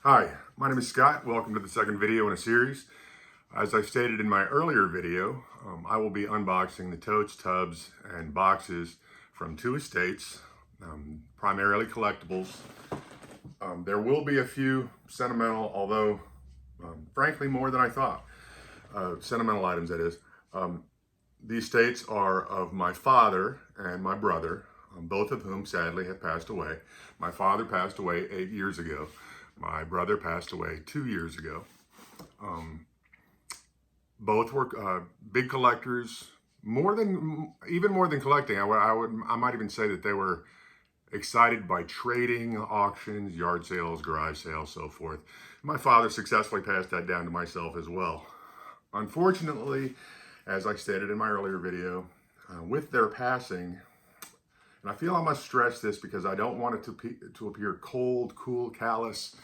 Hi, my name is Scott. Welcome to the second video in a series. As I stated in my earlier video, I will be unboxing the totes, tubs, and boxes from two estates, primarily collectibles. There will be a few sentimental, although frankly more than I thought. Sentimental items, that is. The estates are of my father and my brother, both of whom sadly have passed away. My father passed away 8 years ago. My brother passed away 2 years ago. Both were big collectors, even more than collecting. I might even say that they were excited by trading, auctions, yard sales, garage sales, so forth. My father successfully passed that down to myself as well. Unfortunately, as I stated in my earlier video, with their passing, and I feel I must stress this because I don't want it to appear cold, cool, callous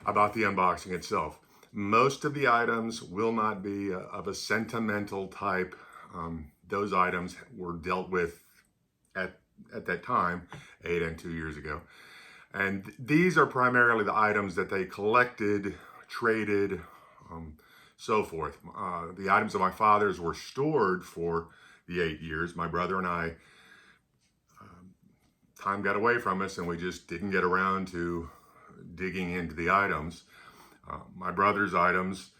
about the unboxing itself. Most of the items will not be of a sentimental type. Those items were dealt with at that time, 8 and 2 years ago. And these are primarily the items that they collected, traded, so forth. The items of my father's were stored for the 8 years. My brother and I, time got away from us and we just didn't get around to digging into the items. My brother's items,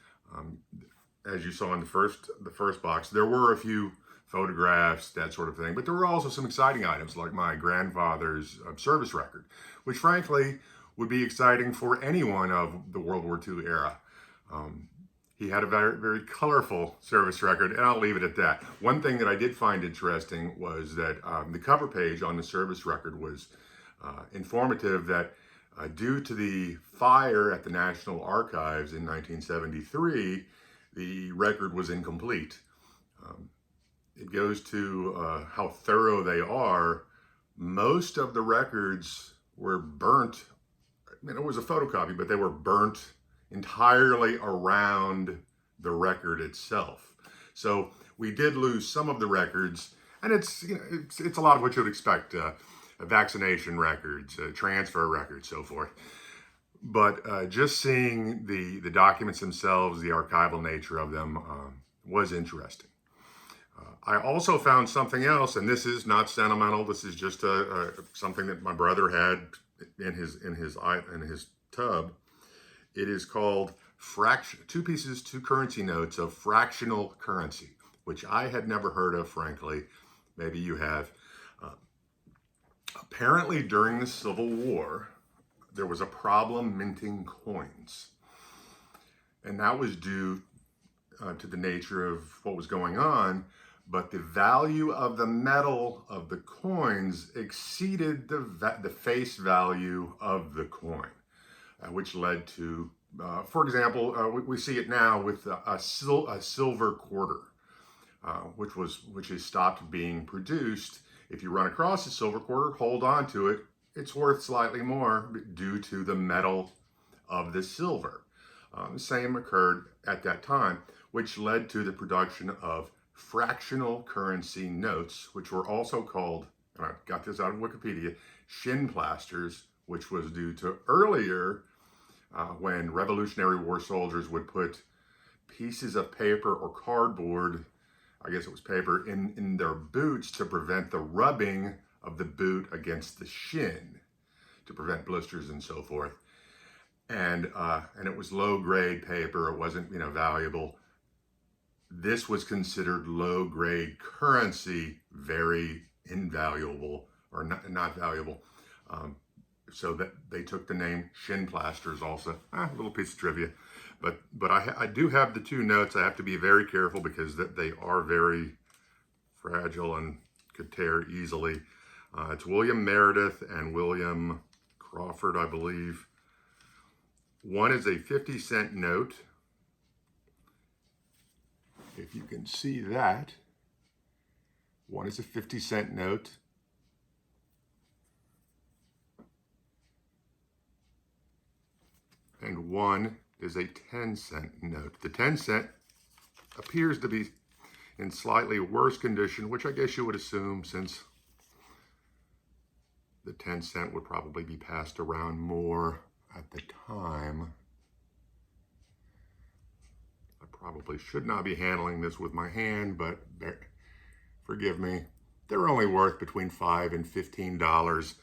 as you saw in the first box, there were a few photographs, that sort of thing, but there were also some exciting items like my grandfather's service record, which frankly would be exciting for anyone of the World War II era. He had a very, very colorful service record, and I'll leave it at that. One thing that I did find interesting was that the cover page on the service record was informative that due to the fire at the National Archives in 1973, the record was incomplete. It goes to how thorough they are. Most of the records were burnt. I mean, it was a photocopy, but they were burnt entirely around the record itself. So we did lose some of the records, and it's a lot of what you would expect. Vaccination records, transfer records, so forth. But just seeing the documents themselves, the archival nature of them was interesting. I also found something else, and this is not sentimental. This is just something that my brother had in his tub. It is called two pieces, two currency notes of fractional currency, which I had never heard of, frankly. Maybe you have. Apparently, during the Civil War, there was a problem minting coins. And that was due to the nature of what was going on, but the value of the metal of the coins exceeded the face value of the coin, which led to, for example, we see it now with a silver quarter, which has stopped being produced. If you run across a silver quarter, hold on to it. It's worth slightly more due to the metal of the silver. The same occurred at that time, which led to the production of fractional currency notes, which were also called, and I got this out of Wikipedia, shin plasters, which was due to earlier when Revolutionary War soldiers would put pieces of paper or cardboard, I guess it was paper, in their boots to prevent the rubbing of the boot against the shin, to prevent blisters and so forth. And it was low-grade paper. It wasn't, valuable. This was considered low-grade currency, very invaluable, or not valuable. So that they took the name shin plasters also. A little piece of trivia. But I do have the two notes. I have to be very careful because they are very fragile and could tear easily. It's William Meredith and William Crawford, I believe. One is a 50-cent note. If you can see that. One is a 50-cent note. And one is a 10-cent note. The 10-cent appears to be in slightly worse condition, which I guess you would assume since the 10-cent would probably be passed around more at the time, I probably should not be handling this with my hand, but forgive me. They're only worth between $5 and $15,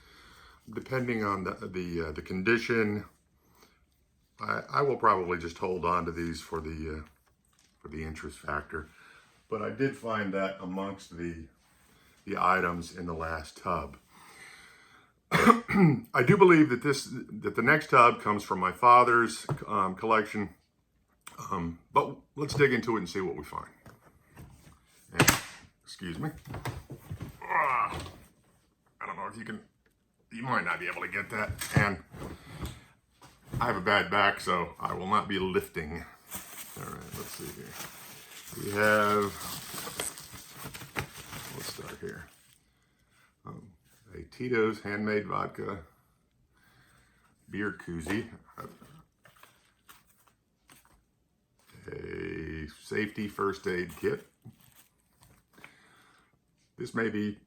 depending on the condition. I will probably just hold on to these for the interest factor. But I did find that amongst the items in the last tub. I do believe that the next tub comes from my father's collection. But let's dig into it and see what we find. And, excuse me. I don't know if you might not be able to get that. And I have a bad back, so I will not be lifting. All right, let's see here. We have, let's start here. A Tito's handmade vodka beer koozie. A safety first aid kit. This may be,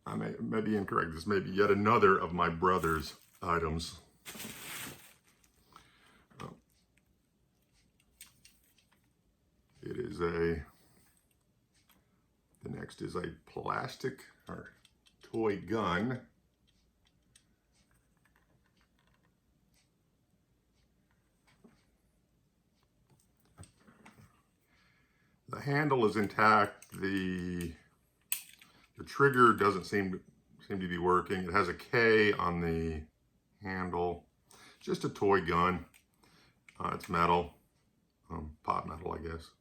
I may be incorrect. This may be yet another of my brother's items. It is the next is a plastic or toy gun. The handle is intact. The trigger doesn't seem to be working. It has a K on the handle. Just a toy gun. It's metal, pot metal, I guess.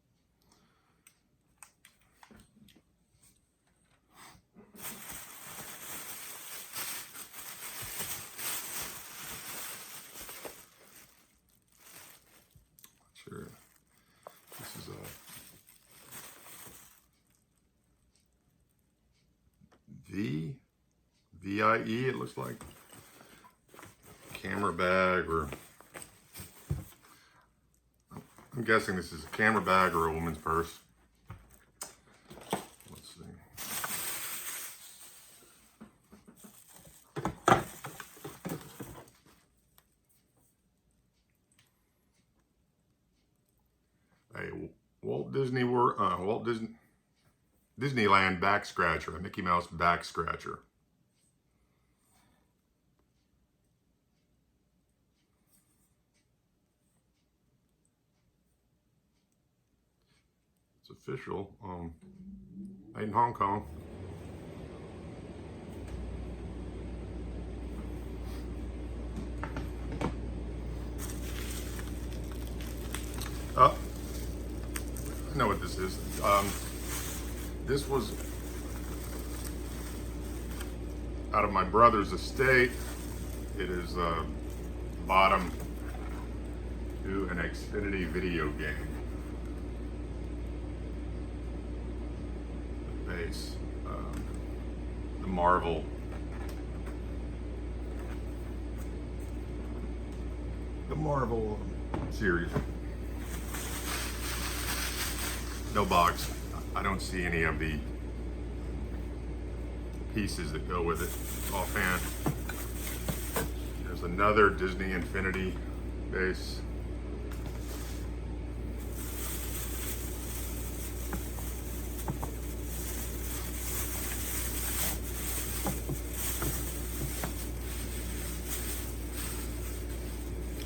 Sure. This is a VIE, it looks like. Camera bag, or I'm guessing this is a camera bag or a woman's purse. Let's see. A Disneyland back scratcher, a Mickey Mouse back scratcher. It's official, made in Hong Kong. Oh, I know what this is. This was out of my brother's estate. It is bottom to an Xfinity video game. The base, the Marvel. The Marvel series. No box. I don't see any of the pieces that go with it offhand. There's another Disney Infinity base.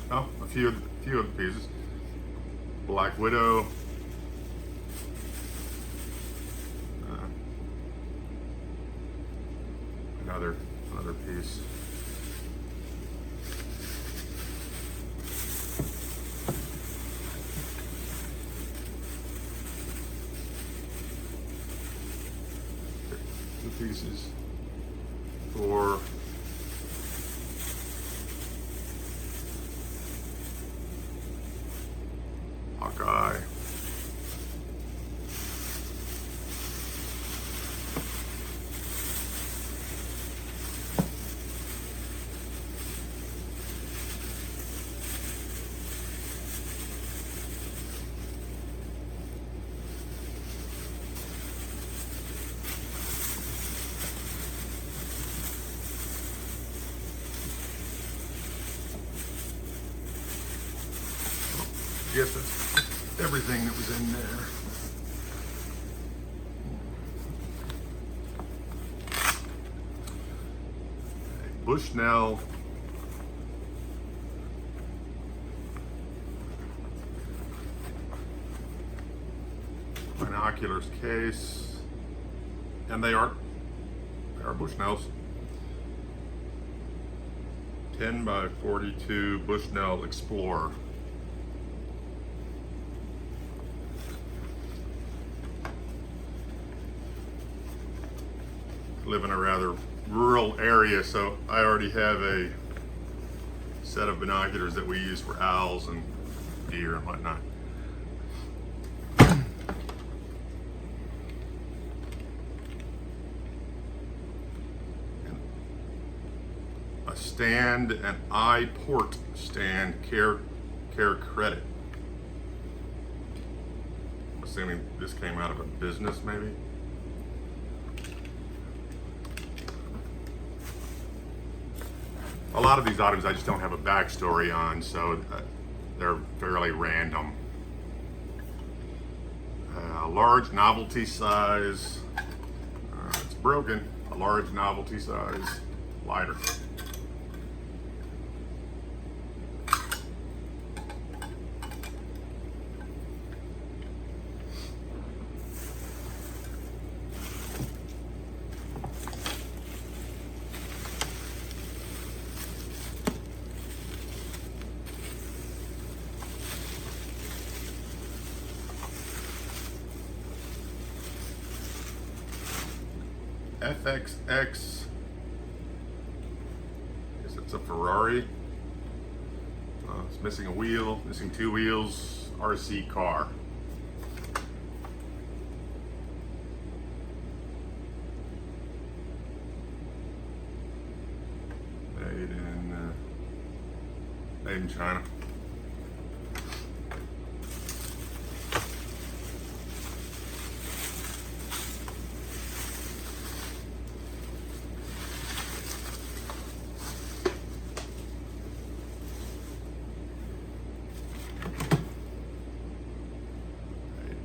Oh, a few of the pieces. Black Widow. Another piece. Two pieces for Hawkeye. guess that's everything that was in there. Bushnell binoculars case, and they are Bushnells. 10 by 42 Bushnell Explorer. I live in a rather rural area, so I already have a set of binoculars that we use for owls and deer and whatnot. A stand, an eye port stand, care credit. Assuming this came out of a business, maybe. A lot of these items I just don't have a backstory on, so they're fairly random. Large novelty size. It's broken. A large novelty size lighter. FXX, I guess it's a Ferrari. It's missing a wheel, missing 2 wheels, RC car. Made in China.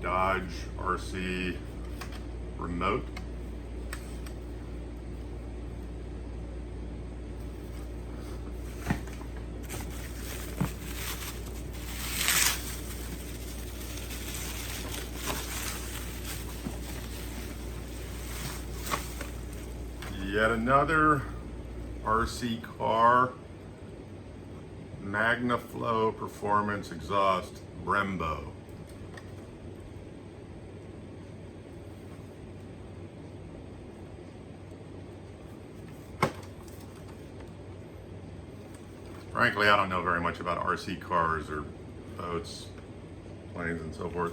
Dodge RC remote. Yet another RC car, MagnaFlow Performance Exhaust Brembo. Frankly, I don't know very much about RC cars or boats, planes, and so forth.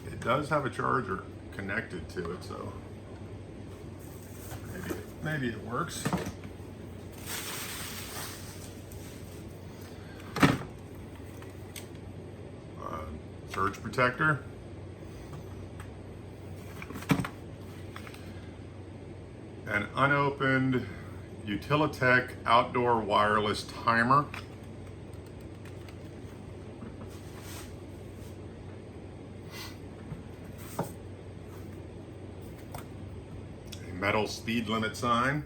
It does have a charger connected to it, so maybe it works. Surge protector. An unopened Utilitech outdoor wireless timer. A metal speed limit sign.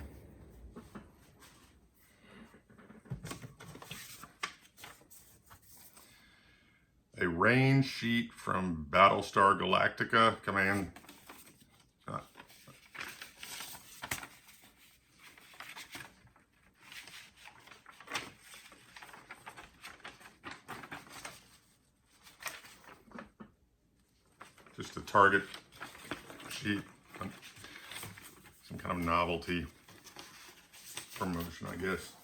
A rain sheet from Battlestar Galactica command. Just a Target sheet, some kind of novelty promotion, I guess.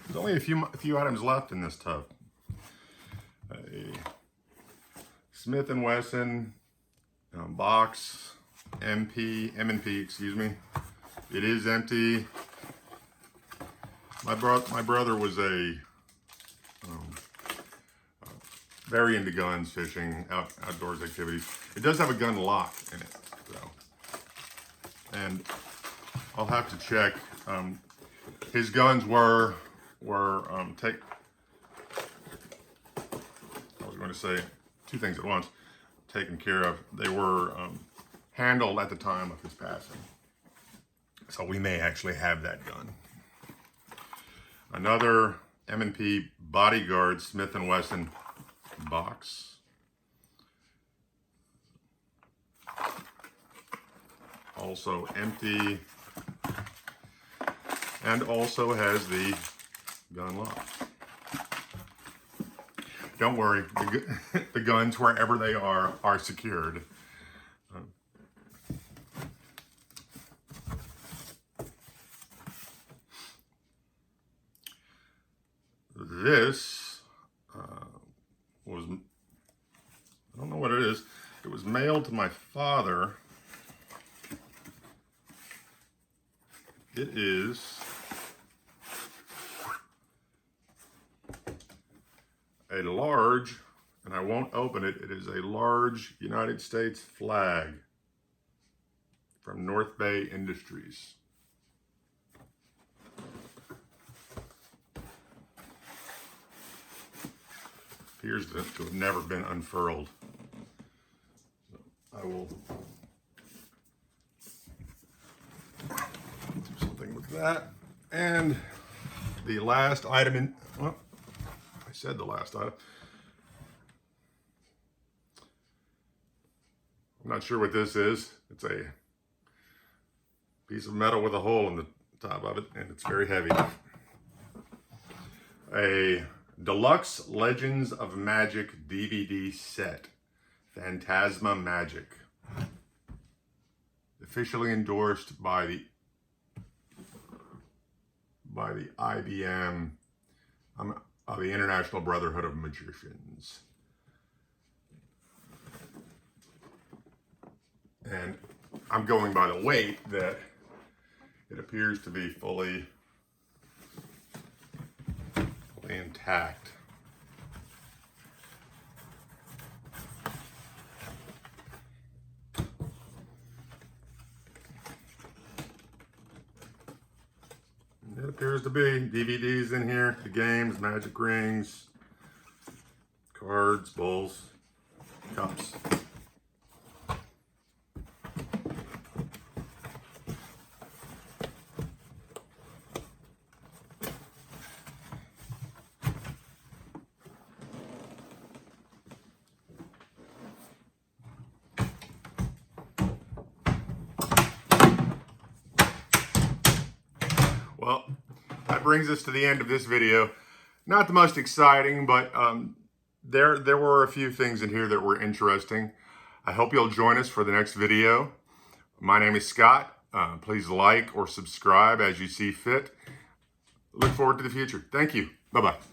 There's only a few items left in this tub. A Smith & Wesson box, M&P, excuse me. It is empty. My brother was very into guns, fishing, outdoors activities. It does have a gun lock in it, though. And I'll have to check. His guns were going to say two things at once, taken care of. They were handled at the time of his passing. So we may actually have that gun. Another M&P Bodyguard Smith & Wesson box. Also empty, and also has the gun lock. Don't worry, the guns, wherever they are secured. This was, I don't know what it is. It was mailed to my father. It is a large, and I won't open it, it is a large United States flag from North Bay Industries. Appears to have never been unfurled. So I will do something with that. And the last item in, well, I said the last item. I'm not sure what this is. It's a piece of metal with a hole in the top of it, and it's very heavy. A Deluxe Legends of Magic DVD set, Phantasma Magic. Officially endorsed by the IBM, the International Brotherhood of Magicians. And I'm going by the weight that it appears to be fully intact. It appears to be DVDs in here, the games, magic rings, cards, bowls, cups. Well, that brings us to the end of this video. Not the most exciting, but there were a few things in here that were interesting. I hope you'll join us for the next video. My name is Scott. Please like or subscribe as you see fit. Look forward to the future. Thank you. Bye-bye.